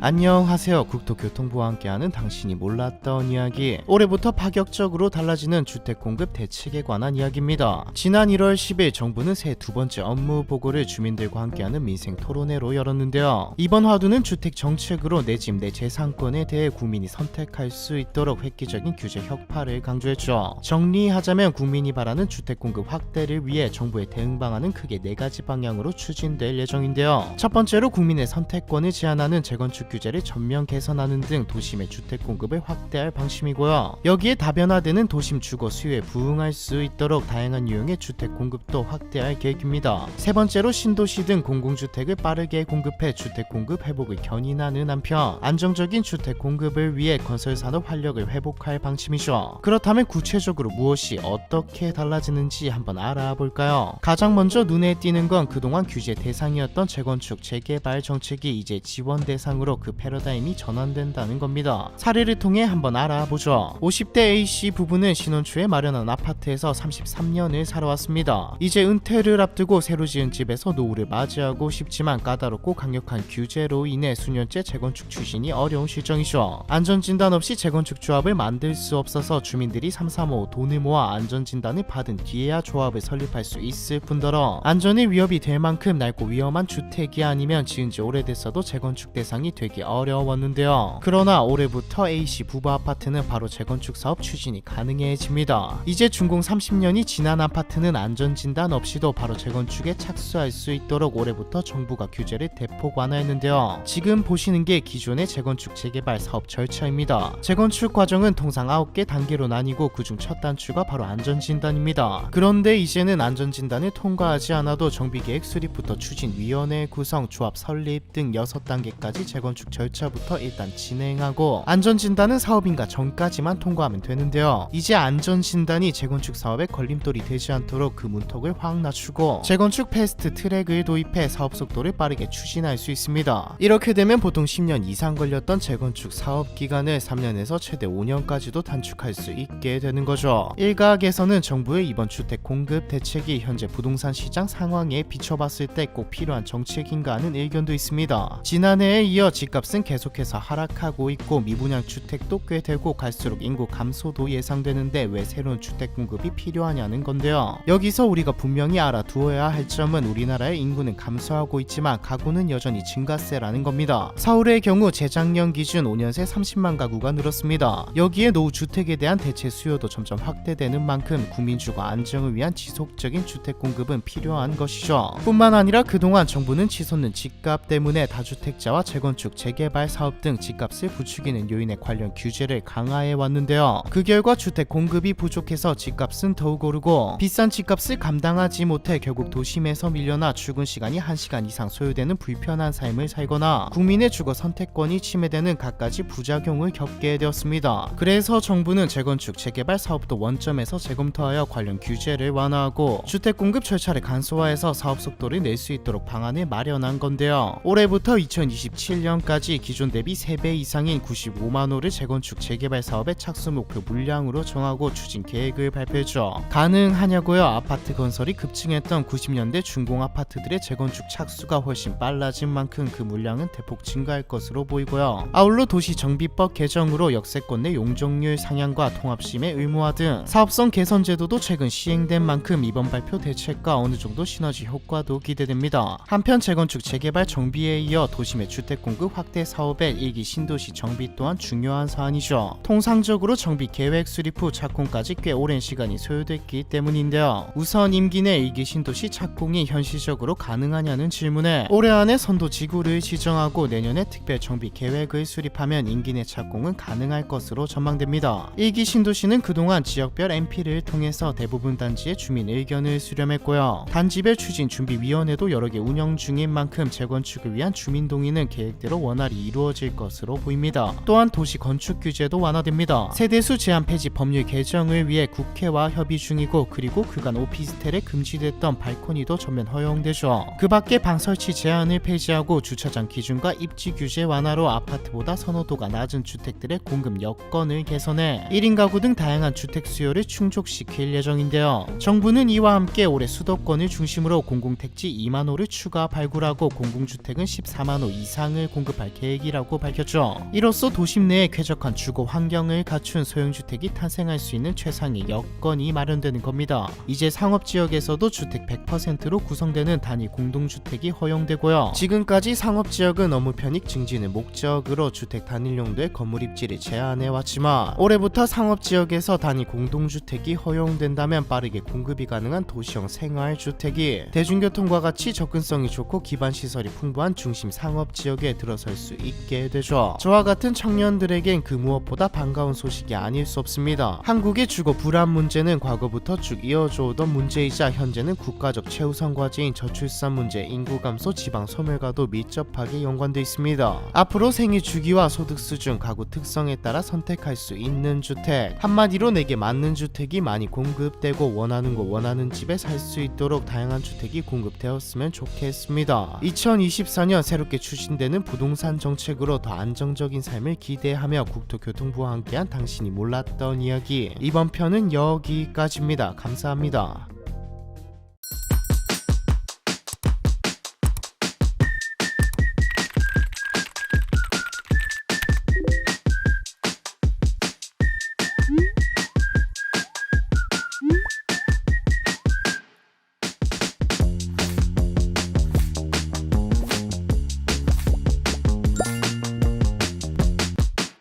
안녕하세요. 국토교통부와 함께하는 당신이 몰랐던 이야기. 올해부터 파격적으로 달라지는 주택 공급 대책에 관한 이야기입니다. 지난 1월 10일 정부는 새 두 번째 업무 보고를 주민들과 함께하는 민생 토론회로 열었는데요. 이번 화두는 주택 정책으로 내 집 내 재산권에 대해 국민이 선택할 수 있도록 획기적인 규제 혁파를 강조했죠. 정리하자면 국민이 바라는 주택 공급 확대를 위해 정부의 대응 방안은 크게 4가지 방향으로 추진될 예정인데요. 첫 번째로 국민의 선택권을 제한하는 재건축 규제를 전면 개선하는 등 도심의 주택 공급을 확대할 방침이고요. 여기에 다변화되는 도심 주거 수요에 부응할 수 있도록 다양한 유형의 주택 공급도 확대할 계획입니다. 세 번째로 신도시 등 공공주택을 빠르게 공급해 주택 공급 회복을 견인하는 한편 안정적인 주택 공급을 위해 건설산업 활력을 회복할 방침이죠. 그렇다면 구체적으로 무엇이 어떻게 달라지는지 한번 알아볼까요? 가장 먼저 눈에 띄는 건 그동안 규제 대상이었던 재건축 재개발 정책이 이제 지원 대상으로 그 패러다임이 전환된다는 겁니다. 사례를 통해 한번 알아보죠. 50대 A씨 부부는 신혼 초에 마련한 아파트에서 33년을 살아왔습니다. 이제 은퇴를 앞두고 새로 지은 집에서 노후를 맞이하고 싶지만 까다롭고 강력한 규제로 인해 수년째 재건축 추진이 어려운 실정이죠. 안전진단 없이 재건축 조합을 만들 수 없어서 주민들이 삼삼오오 돈을 모아 안전진단을 받은 뒤에야 조합을 설립할 수 있을 뿐더러 안전에 위협이 될 만큼 낡고 위험한 주택이 아니면 지은 지 오래됐어도 재건축 대상이 되기 어려웠는데요. 그러나 올해부터 A씨 부부 아파트는 바로 재건축 사업 추진이 가능해집니다. 이제 준공 30년이 지난 아파트는 안전진단 없이도 바로 재건축에 착수할 수 있도록 올해부터 정부가 규제를 대폭 완화했는데요. 지금 보시는 게 기존의 재건축 재개발 사업 절차입니다. 재건축 과정은 통상 9개 단계로 나뉘고 그중 첫 단추가 바로 안전진단입니다. 그런데 이제는 안전진단을 통과하지 않아도 정비계획 수립부터 추진위원회 구성, 조합 설립 등 6단계까지 재건축 절차부터 일단 진행하고 안전진단은 사업인가 전까지만 통과하면 되는데요. 이제 안전진단이 재건축 사업에 걸림돌이 되지 않도록 그 문턱을 확 낮추고 재건축 패스트 트랙을 도입해 사업 속도를 빠르게 추진할 수 있습니다. 이렇게 되면 보통 10년 이상 걸렸던 재건축 사업 기간을 3년에서 최대 5년까지도 단축할 수 있게 되는 거죠. 일각에서는 정부의 이번 주택 공급 대책이 현재 부동산 시장 상황에 비춰봤을 때 꼭 필요한 정책인가 하는 의견도 있습니다. 지난해에 이어 집값은 계속해서 하락하고 있고 미분양 주택도 꽤 되고 갈수록 인구 감소도 예상되는데 왜 새로운 주택 공급이 필요하냐는 건데요. 여기서 우리가 분명히 알아두어야 할 점은 우리나라의 인구는 감소하고 있지만 가구는 여전히 증가세라는 겁니다. 서울의 경우 재작년 기준 5년 새 30만 가구가 늘었습니다. 여기에 노후 주택에 대한 대체 수요도 점점 확대되는 만큼 국민 주거 안정을 위한 지속적인 주택 공급은 필요한 것이죠. 뿐만 아니라 그동안 정부는 치솟는 집값 때문에 다주택자와 재건축 재개발 사업 등 집값을 부추기는 요인에 관련 규제를 강화해 왔는데요. 그 결과 주택 공급이 부족해서 집값은 더욱 오르고 비싼 집값을 감당하지 못해 결국 도심에서 밀려나 출근 시간이 1시간 이상 소요되는 불편한 삶을 살거나 국민의 주거 선택권이 침해되는 갖가지 부작용을 겪게 되었습니다. 그래서 정부는 재건축 재개발 사업도 원점에서 재검토하여 관련 규제를 완화하고 주택 공급 절차를 간소화해서 사업 속도를 낼 수 있도록 방안을 마련한 건데요. 올해부터 2027년까지 기존 대비 3배 이상인 95만 호를 재건축 재개발 사업의 착수 목표 물량으로 정하고 추진 계획을 발표했죠. 가능하냐고요? 아파트 건설이 급증했던 90년대 준공 아파트들의 재건축 착수가 훨씬 빨라진 만큼 그 물량은 대폭 증가할 것으로 보이고요. 아울러 도시정비법 개정으로 역세권 내 용적률 상향과 통합심의 의무화 등 사업성 개선 제도도 최근 시행된 만큼 이번 발표 대책과 어느 정도 시너지 효과도 기대됩니다. 한편 재건축 재개발 정비에 이어 도심의 주택 공급 확대 사업의 1기 신도시 정비 또한 중요한 사안이죠. 통상적으로 정비 계획 수립 후 착공까지 꽤 오랜 시간이 소요됐기 때문인데요. 우선 임기 내 1기 신도시 착공이 현실적으로 가능하냐는 질문에 올해 안에 선도 지구를 지정하고 내년에 특별 정비 계획을 수립하면 임기 내 착공은 가능할 것으로 전망됩니다. 1기 신도시는 그동안 지역별 MP를 통해서 대부분 단지의 주민 의견을 수렴했고요. 단지별 추진 준비위원회도 여러 개 운영 중인 만큼 재건축을 위한 주민 동의는 계획대로 원활히 이루어질 것으로 보입니다. 또한 도시 건축 규제도 완화됩니다. 세대수 제한 폐지 법률 개정을 위해 국회와 협의 중이고 그리고 그간 오피스텔에 금지됐던 발코니도 전면 허용되죠. 그 밖에 방 설치 제한을 폐지하고 주차장 기준과 입지 규제 완화로 아파트보다 선호도가 낮은 주택들의 공급 여건을 개선해 1인 가구 등 다양한 주택 수요를 충족시킬 예정인데요. 정부는 이와 함께 올해 수도권을 중심으로 공공택지 2만 호를 추가 발굴하고 공공주택은 14만 호 이상을 공급 공급할 계획이라고 밝혔죠. 이로써 도심 내에 쾌적한 주거 환경을 갖춘 소형주택이 탄생할 수 있는 최상의 여건이 마련되는 겁니다. 이제 상업지역에서도 주택 100%로 구성되는 단위 공동주택이 허용되고요. 지금까지 상업지역은 업무 편익 증진을 목적으로 주택 단일용도의 건물 입지를 제한해왔지만 올해부터 상업지역에서 단위 공동주택이 허용된다면 빠르게 공급이 가능한 도시형 생활주택이 대중교통과 같이 접근성이 좋고 기반시설이 풍부한 중심 상업지역에 들어설 수 있게 되죠. 저와 같은 청년들에겐 그 무엇보다 반가운 소식이 아닐 수 없습니다. 한국의 주거 불안 문제는 과거부터 쭉 이어져 오던 문제이자 현재는 국가적 최우선 과제인 저출산 문제, 인구 감소, 지방 소멸과도 밀접하게 연관돼 있습니다. 앞으로 생애 주기와 소득 수준, 가구 특성에 따라 선택할 수 있는 주택, 한마디로 내게 맞는 주택이 많이 공급되고 원하는 곳 원하는 집에 살 수 있도록 다양한 주택이 공급되었으면 좋겠습니다. 2024년 새롭게 추진되는 부동산 정책으로 더 안정적인 삶을 기대하며 국토교통부와 함께한 당신이 몰랐던 이야기, 이번 편은 여기까지입니다. 감사합니다.